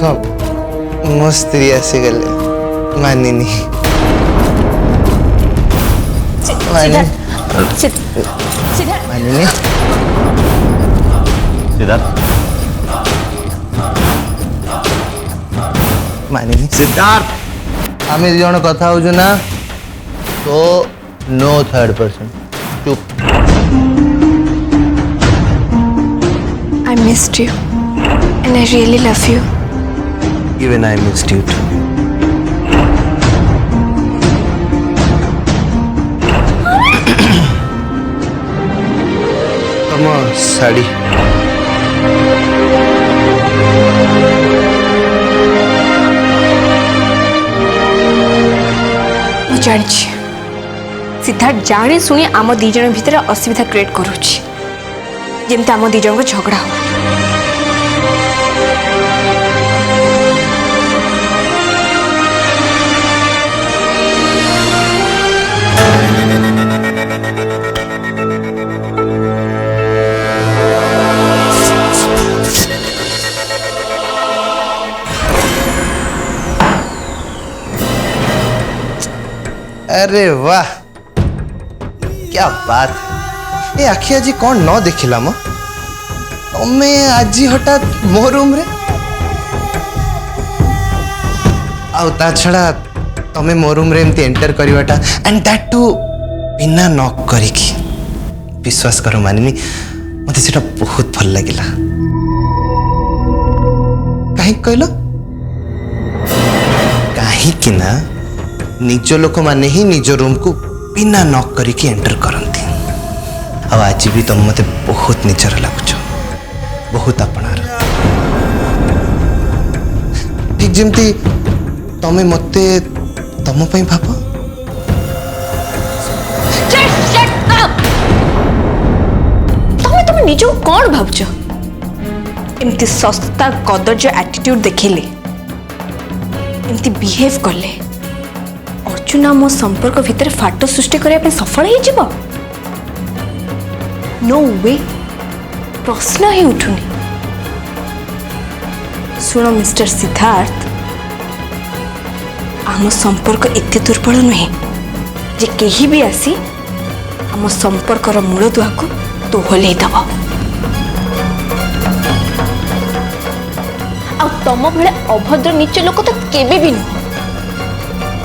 देख मो स्त्री आसीगले मानिनी मानिनी सिद्धार्थ मानिनी सिद्धार्थ आम जन कथा हो ना तो नो थर्ड पर्सन चुप I missed you and I really love you. even I missed you too. Come on, sari जानी सिद्धार्थ जाने शुणी आम दीज भितर असुविधा क्रिएट करुच्ची जमती आम दीज को झगड़ा हो अरे वाह क्या बात है। ये आखि आज कौन न देखिला मो तुम्हें आज हठात मो रूम रे आ छड़ा तुम्हें मो रूम रे एमती enter Karwata and that to बिना नॉक करिकी विश्वास करो मानिनी मते सेटा बहुत भल लागिला काहे कहलो काहे कि ना निज लोक माने ही निज रूम को बिना नॉक करके एंटर करती आज भी तुम मते बहुत निजर लगुच बहुत अपनार ठीक जमती तमें मते तम पई भाब तुम निज कौन भावच एमती सस्ता कदर्ज एटीट्यूड देखिले एमती बिहेव कले अर्जुन मो संपर्क भितर फाट सृष्टि करने सफल हो नो वे प्रश्न ही उठुनी सुनो मिस्टर सिद्धार्थ आम संपर्क एते दुर्बल नुहे जे केही भी आसी आम संपर्कर मूल दुआ को दोहले दब आ तम भले अभद्र नीच लोक तो केबे भी नुह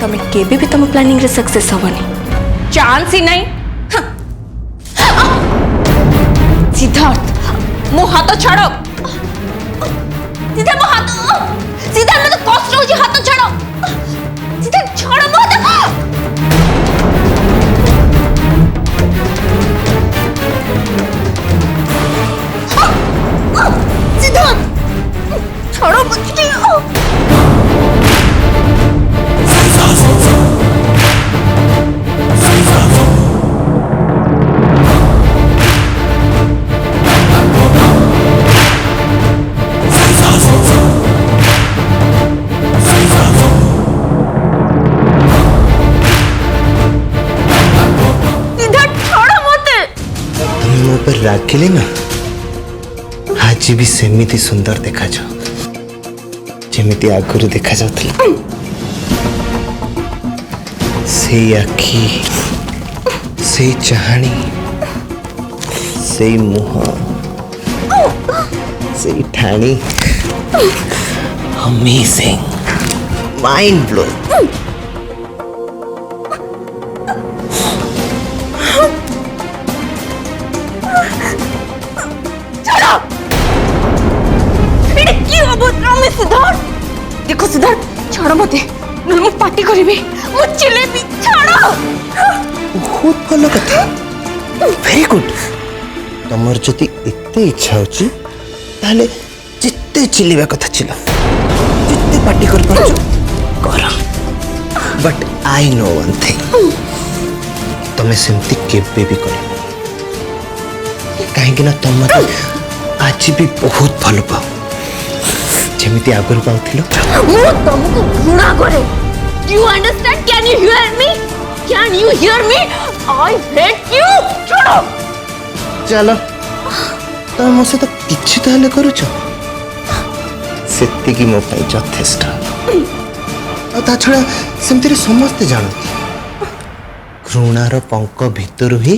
तमें केबे भी तुम प्लानिंग रे सक्सेस होबनी चांस ही नहीं सिद्धार्थ मो हाथ छाड़ो सिद्धार्थ मो हाथ सिद्धार्थ मते कष्ट होजी हाथ छाड़ो सिद्धार्थ छाड़ो मो हाथ सिद्धार्थ छाड़ो मुझे पर रागिले ना आज भी सेमिति सुंदर देखा जाओ जेमिति आगुरी देखा जाउथला से आखी से चाहणी से मुह से ठाणी अमेजिंग माइंड ब्लोइंग सिद्धार्थ देखो सिद्धार्थ छाड़ो मते मु पार्टी करिबे मु चिलेबी छाड़ो बहुत भल कथा वेरी गुड तमर जति एते इच्छा होची ताले जिते चिलिबा कथा चिला जिते पार्टी कर परछ कर but I know one thing तमे सेमती केबे भी कर काहे कि ना तुम मते आज भी बहुत भल पाओ जेमिति आगुरी पाउथिलो मु तुमको घृणा करे you understand can you hear me I hate you छोड़ो चलो तुम मोसे तो किछि ताले करूछ सेतिकी मो पई यथेष्ट आ ता छड़ा सेमती समस्ते जानती घृणार पंक भितर ही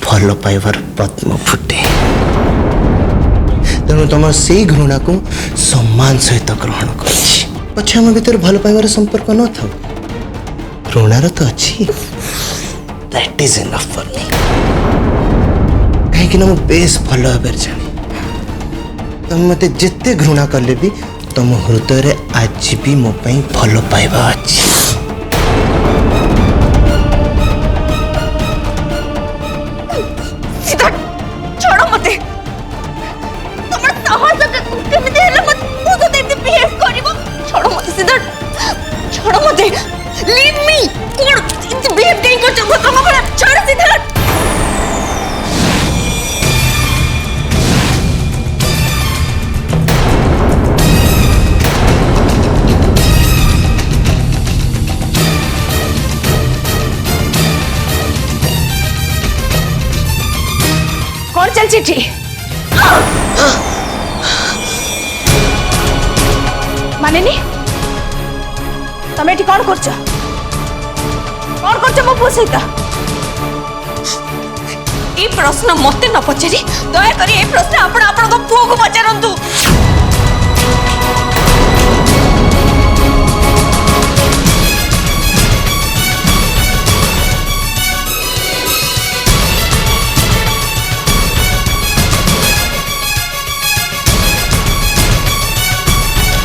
भल पाइबार पद्म फुटे तेणु तुम से घृणा को सम्मान सहित ग्रहण कर पछे आम भीतर भल पाइबार संपर्क न था घृणार तो अच्छी that is enough for me कहीं मु बेस भल भाव जानी तुम मत जिते घृणा कले भी तुम हृदय रे आज भी मो पई भल पाइबा अच्छी छोड़ो मते तमर साहस केमिति हेले मत मु तो देती बिहेव करिवो छोड़ो मते सिद्धार्थ छोड़ो मते लीव मी कोन इनती बिहेव कहीं कर चो तुम बड़ा छोड़ सिद्धार्थ कौन चल चिट्ठी माने नी तमे एठी कौन करछ मो पुओ सहित ए प्रश्न मते न पचारी दया करी ए प्रश्न आपण आपण को पुओ को पचारंतु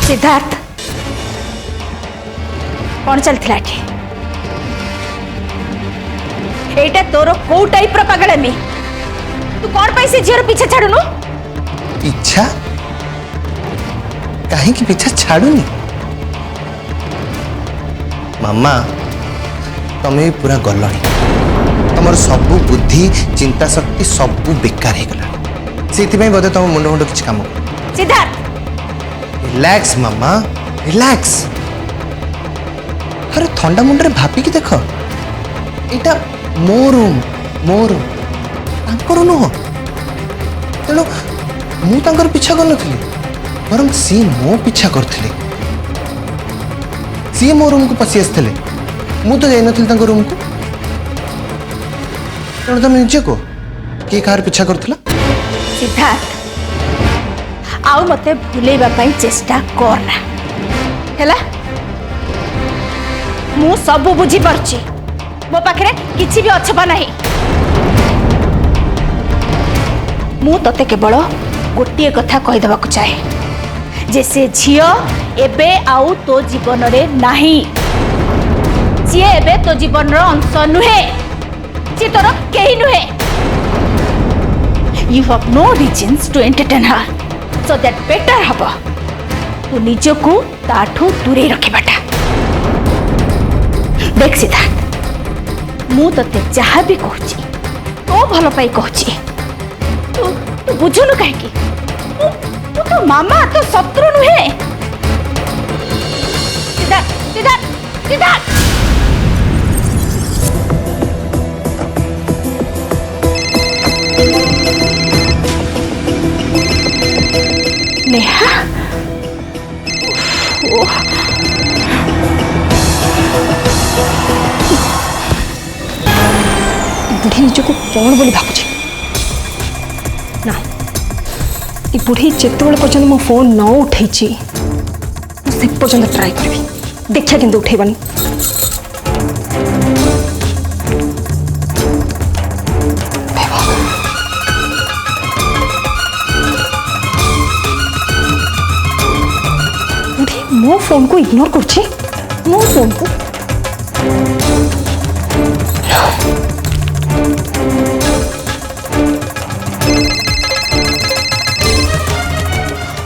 सिद्धार्थ कौन चलता एटा तोर को टाइप रो पागलामी तू कौन पाई से झीर पीछे छाड़ुनु पीछा कहीं की पीछा छाड़ूनी मामा तमें पूरा गलणी तुम सबू बुद्धि चिंता शक्ति सबू बेकार हो गला से बोधे तुम मुंड मुंड किसी काम सिद्धार्थ रिलैक्स मामा रिलैक्स अरे थंडा मुंडे भापिकी देख यहाँ मो रूम नुह तेणु मुझे पीछा कर नी बर सी मो पीछा करते सी मो रूम को पशि आसते मु तो जाइनी रूम को तेणु तुम निजे को किए कहार पीछा करथिला सिद्धार्थ आउ मते भूलेबा पई चेष्टा करना हैला मु सब बुझी परची मो पाखरे किछि भी अछबा नहीं मु तते केवल गोटिए कथा कहि देबा को चाहे जे से झियो एबे आउ तो जीवन रे नाही जे एबे तो जीवन रो अंश नुहे जे तोर केही नुहे you have no reasons to entertain her so that better हबा तू निज को ताठू दूरे रखिबाटा देख सिद्धार्थ मु तते जहा भी कहूची तो भलो पाई कहूची तू बुझुनु काहे की तू तो मामा तो शत्रु नुहे सिद्धार्थ सिद्धार्थ सिद्धार्थ नेहा बुढ़ी निज को कौन बोली भावुची ना ये बुढ़ी जिते पर्यटन मो फोन न उठे से पर्यटन ट्राए करी देखा कि उठेबानी मो फोन को इग्नोर करछी मो फोन को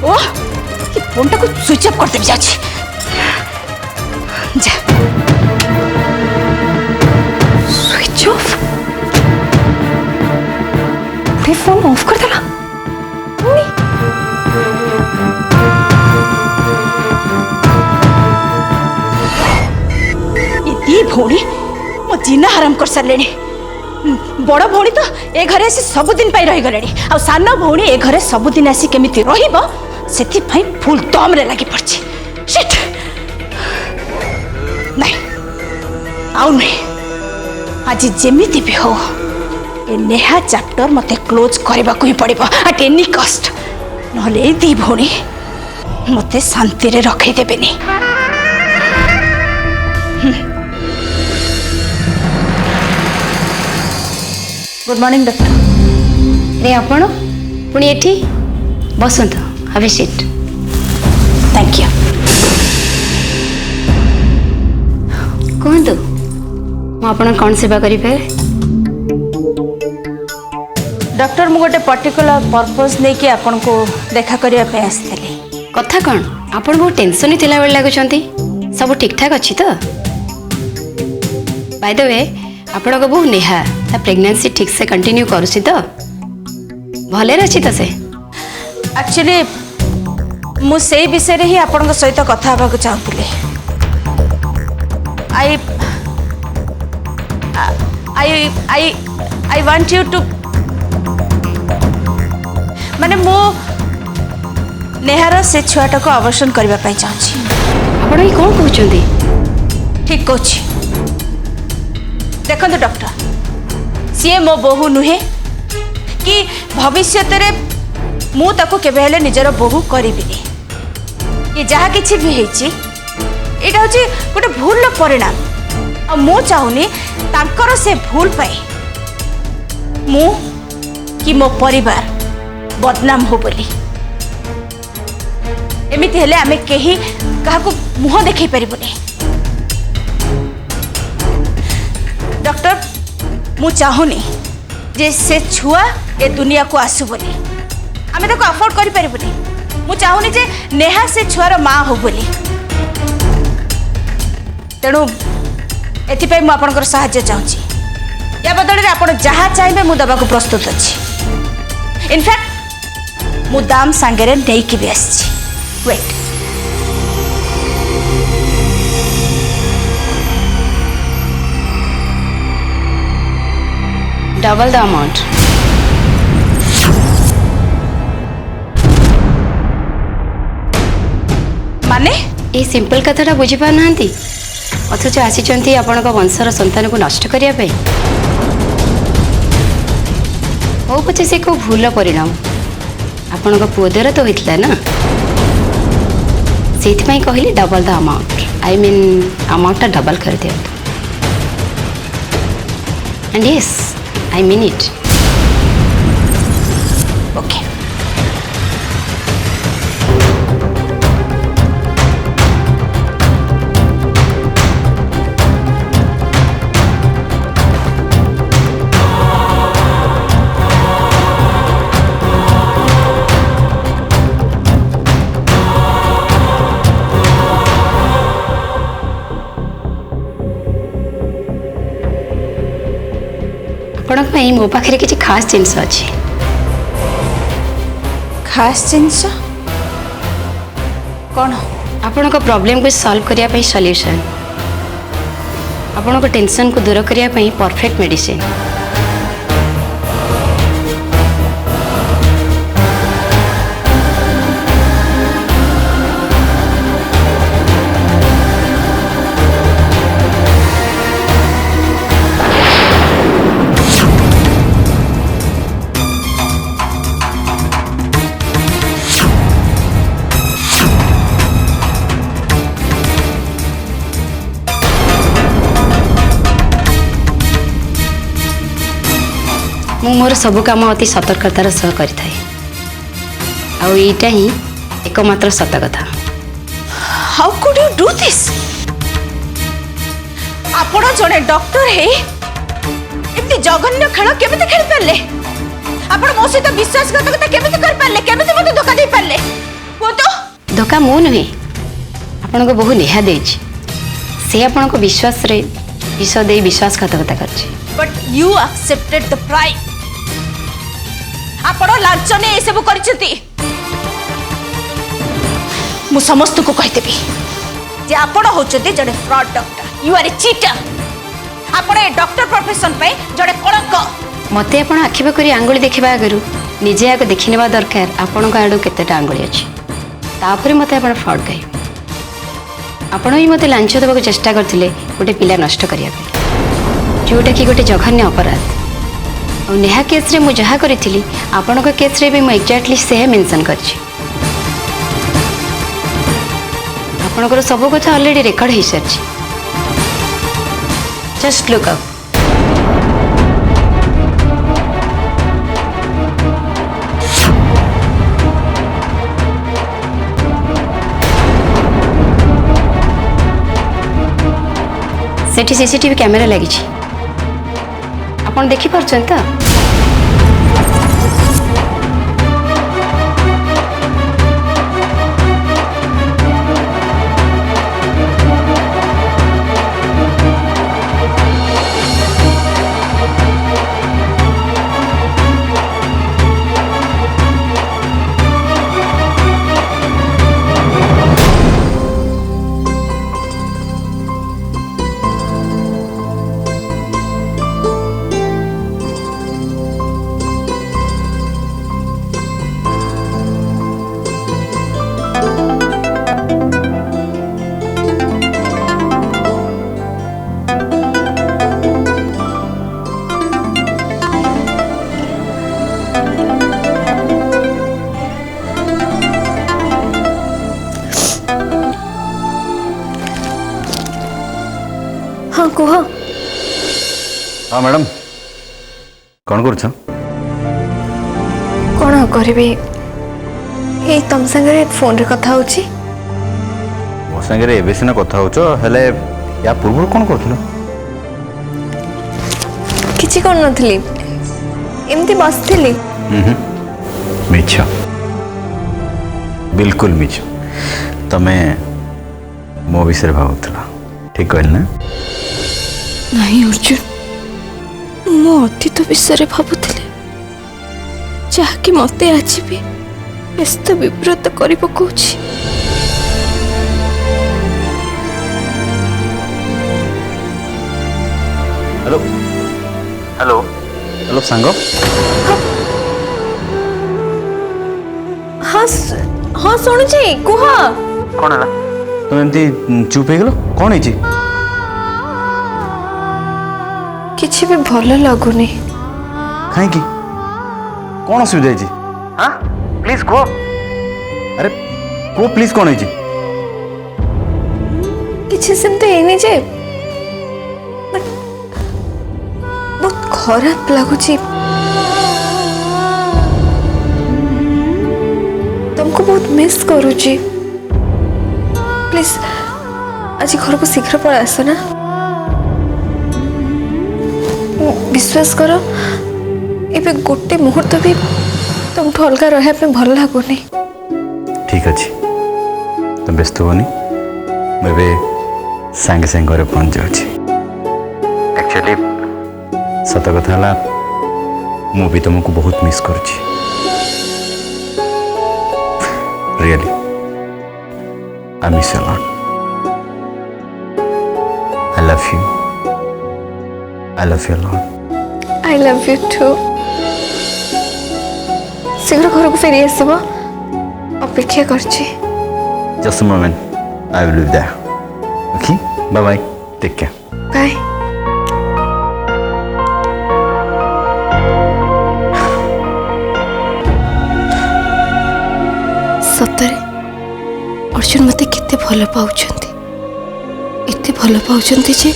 ओ ये फोन को स्विच ऑफ करते भी जाची जा स्विच ऑफ पूरे फोन ऑफ कर देला भौणी मो जीना हराम कर सारे बड़ भौणी तो ए घरे आसी सबुदिन रही गले आ सान भौणी ए घरे सबुदिन आसी केमिति रहिबो से फुल दम रे लगी पड़ी शिट नहीं आउ नहीं आज जेमिति भी हो ए नेहा चैप्टर मते क्लोज करबा को ही पड़िबो एट एनी कॉस्ट नहले ए दी भौणी मते शांति रे रखै देबेनी गुड मॉर्निंग डॉक्टर रे आपण पुणी एठी Basant have a seat thank you कहतु मुझे कौन सेवा करें डॉक्टर मु गोटे पर्टिकुलर पर्पस नहीं कि आपन को देखा करने पे आसली कथा कौन आप बहुत टेंशन ही थिला बेले लगुचंती सब ठीक ठाक अच्छी तो बाय द वे आपण को बहु नेहा ता प्रेगनेंसी ठीक से कंटिन्यू करूसी तो भले अच्छी तो से एक्चुअली मु से विषय रे ही आपन सहित कथा हबा को चाहूली I want you to माने मो नेहार से छुआटा को अवसन करबा पई चाहछी आपण ई कोन कहउचंदी ठीक कोछि देखंतु डॉक्टर सी मो बहु नुहे कि भविष्य रे मु ताको केबे हेले निजर बहु करिबिनी ये जहा किछि भी हेछि एटा होछि गोटे भूल परिणाम आ मु चाहुनी तांकर से भूल पाई मु कि मो परिवार बदनाम हो बोली एमिति हेले आमे केही काहाको मुह देखै परिबोनी डॉक्टर मु चाहुनी जे से छुआ ए दुनिया को आसु बोली आमे ताको अफोर्ड करि परिबोनी मु चाहुनी जे नेहा से छुआर मां हो बोली तेणु एथिपाई मु आपनकर सहायता चाहूची या बदल रे आपण जहा चाहे मु दबा को प्रस्तुत अछि इनफैक्ट मु दाम सांगरे नै कि भी आछि वेट डबल द अमाउंट माने ये सिंपल कथाटा बुझी पार नांती अथच आसी आपण वंशर संतान को नष्ट करने हो पचे से को भूल परिणाम आपण पुओ द्वारा तो होता ना से कहली double the amount I mean amount double कर दिया and yes I mean it okay आपण मो पाखे किसी खास जिनस अच्छी खास जिनस कौन आपण प्रॉब्लम को सॉल्व करने सॉल्यूशन आपण टेंशन को दूर करने परफेक्ट मेडिसिन मु मोर सबु काम अति सतर्कतार सह करिथाए आउ एटा ही एकमात्र सत कथा how could you do this आपण जने डॉक्टर है एमती जघन्य खेल केमिति खेल पाले आपण मो सहित विश्वासघातकता केमिति कर पाले केमिति मते धोखा दे पाले को तो धोखा मु नुहे आपण को बहु नेहा देछि से आपण को विश्वास रे विष दे विश्वासघातकता करछि but you accepted the price आपण लांच ने ए सब करछती मु समस्त को कहि देबी जे आपण होचते जड़े fraud doctor you are a cheater आपण ए डॉक्टर प्रोफेशन पे जड़े कलंक मते आपण आखिबा करी आंगुली देखिबा आगरु निजे आग देखिनेबा दरकार आपण को आडू केतेटा आंगुली अछि तापर मत आप फ्रॉड कहे आपण भी मत लांच देवाक चेष्टा करते गोटे पिला नष्ट करने जोटा कि गोटे जघन्य अपराध और नेहा केस रे मु जहाँ करी आपण केस रे भी मुझे एक्जाक्टली से मेंशन कर आपणकर सब कथा ऑलरेडी रेकर्ड हो सारी जस्ट लुक अप सेठी सीसीटीवी कैमेरा लगी आपण देखि पारछन त हाँ कह हाँ मैडम कौन कर कौन करी तुम संगे फोन रे कथा होची मो सागे एवं सीना कथा हेले या पूर्व कौन कर किसी कर नथली एमती बसथिली मिछ बिल्कुल मिछ तमे मो विषय भावुला ठीक कहल ना नहीं अर्जुन मो अतीत विषय भावुली जहाँकि मत आज भी व्यस्त विव्रत कर पकाउछि हेलो हेलो हेलो सांग हाँ हाँ शुणुची कुह कौन है तुम एमती चुप हो गल कौन है किसी भी भल लगुनि कहीं कौन असुविधा है हाँ प्लीज को अरे को प्लीज कौन है किसी सेमते हेनी जे बहुत खराब लगुची तुमको बहुत मिस करुची प्लीज आज घर को शीघ्र पड़ा आस ना विश्वास कर एबे गोटे मुहूर्त भी तुमठू अलग रहा भल लगुनि ठीक अच्छे तुम व्यस्त होनी मुझे सांगे सांगे घर पहुंच जाऊँगी एक्चुअली सत कथा मु भी तुमको बहुत मिस करुच्ची really I miss you lot I love you I love you a lot. I love you too. शीघ्र घर को फेरी आसब अपेक्षा करछि Just a moment. I will be there. Okay? Bye bye. Take care. Bye. सतरे अर्जुन मते केते भल पाउछंती एते भल पाउछंती जे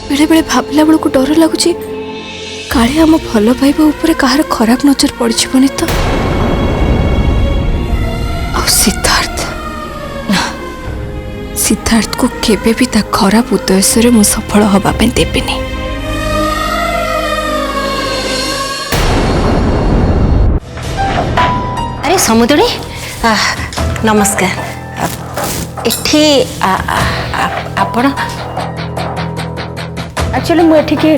बेले बेले भावला बेलू डर लगुच काले आम भल पाइबा उपरे कहार खराब नजर पड़नी तो सिद्धार्थ ना सिद्धार्थ को केबे भी ता खराब उद्देश्य मु सफल हवा देविनी अरे समुद्री नमस्कार एठी आपण एक्चुअली मुझे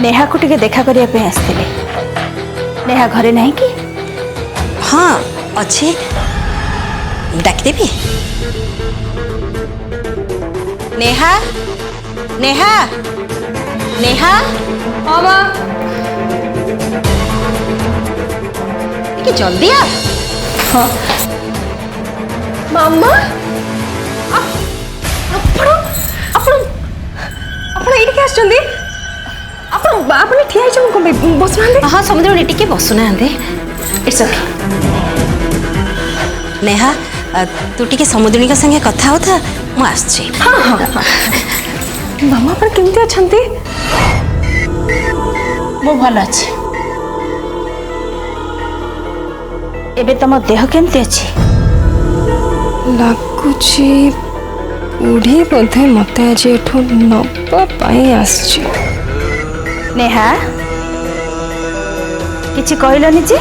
नेहा को टिके देखा करने पे आसती नेहा घरे नहीं कि हाँ अच्छे डाकिदेवी नेहा नेहा नेहा हाँ माँ जल्दी आ हाँ ମାମା ଆପଣ ଆପଣ ଆପଣ ଏଇଠିକି ଆସିଛନ୍ତି ଆପଣ ଆପଣ ଠିଆ ହେଇଛନ୍ତି କ'ଣ ପାଇଁ ବସୁନାହାନ୍ତି ହଁ ସମୁଦ୍ର ଟିକେ ବସୁନାହାନ୍ତି ଇଟ୍ସ ଓକେ ନେହା ତୁ ଟିକେ ସମୁଦ୍ରୀଙ୍କ ସାଙ୍ଗେ କଥା ହଉଥା ମୁଁ ଆସୁଛି ହଁ ହଁ ମାମା ଆପଣ କେମିତି ଅଛନ୍ତି ମୁଁ ଭଲ ଅଛି। ଏବେ ତମ ଦେହ କେମିତି ଅଛି? ଲାଗୁଛି ବୁଢ଼ୀ ବୋଧେ ମୋତେ ଆଜି ଏଠୁ ନବା ପାଇଁ ଆସିଛି। ନେହା କିଛି କହିଲନି ଯେ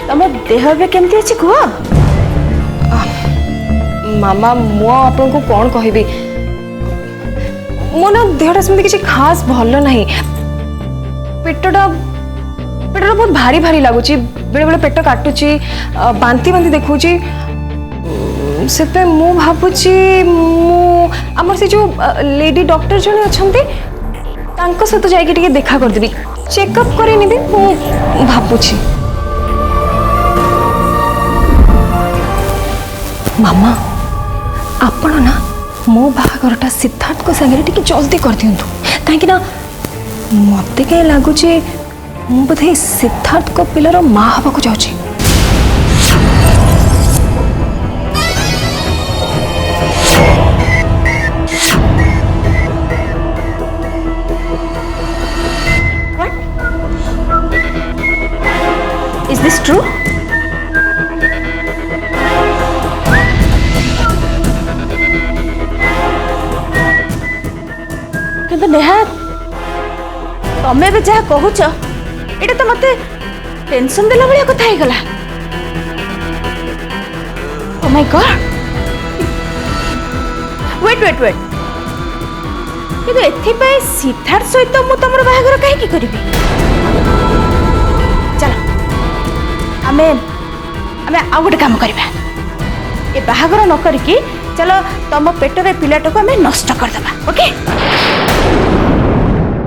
ତମ ଦେହ ଏବେ କେମିତି ଅଛି କୁହ? ମାମା ମୁଁ ଆପଣଙ୍କୁ କ'ଣ କହିବି ମୋ ନା ଦେହଟା ସେମିତି କିଛି ଖାସ୍ ଭଲ ନାହିଁ ପେଟଟା ବହୁତ ଭାରି ଭାରି ଲାଗୁଛି ବେଳେବେଳେ ପେଟ କାଟୁଛି ବାନ୍ତି ବାନ୍ତି ଦେଖାଉଛି ସେଥିପାଇଁ ମୁଁ ଭାବୁଛି ମୁଁ ଆମର ସେ ଯେଉଁ ଲେଡି ଡକ୍ଟର ଜଣେ ଅଛନ୍ତି ତାଙ୍କ ସହିତ ଯାଇକି ଟିକେ ଦେଖା କରିଦେବି ଚେକଅପ୍ କରେଇନେବି ମୁଁ ଭାବୁଛି ମାମା ଆପଣ ନା ମୋ ବାହାଘରଟା ସିଦ୍ଧାର୍ଥଙ୍କ ସାଙ୍ଗରେ ଟିକେ ଜଲ୍ଦି କରିଦିଅନ୍ତୁ କାହିଁକି ନା ମୋତେ କାହିଁ ଲାଗୁଛି ମୁଁ ବୋଧେ ସିଦ୍ଧାର୍ଥଙ୍କ ପିଲାର ମା ହେବାକୁ ଯାଉଛି। Is this true? କିନ୍ତୁ ନେହା ତମେ ଏବେ ଯାହା କହୁଛ ଏଇଟା ତ ମତେ ଟେନସନ ଦେଲା ଭଳିଆ କଥା ହେଇଗଲା। Oh my God! wait କିନ୍ତୁ ଏଥିପାଇଁ ସିଦ୍ଧାର୍ଥ ସହିତ ମୁଁ ତମର ବାହାଘର କାହିଁକି କରିବି? ଚାଲ ଆମେ ଆଉ ଗୋଟେ କାମ କରିବା ଏ ବାହାଘର ନ କରିକି ଚାଲ ତମ ପେଟରେ ପିଲାଟାକୁ ଆମେ ନଷ୍ଟ କରିଦେବା ଓକେ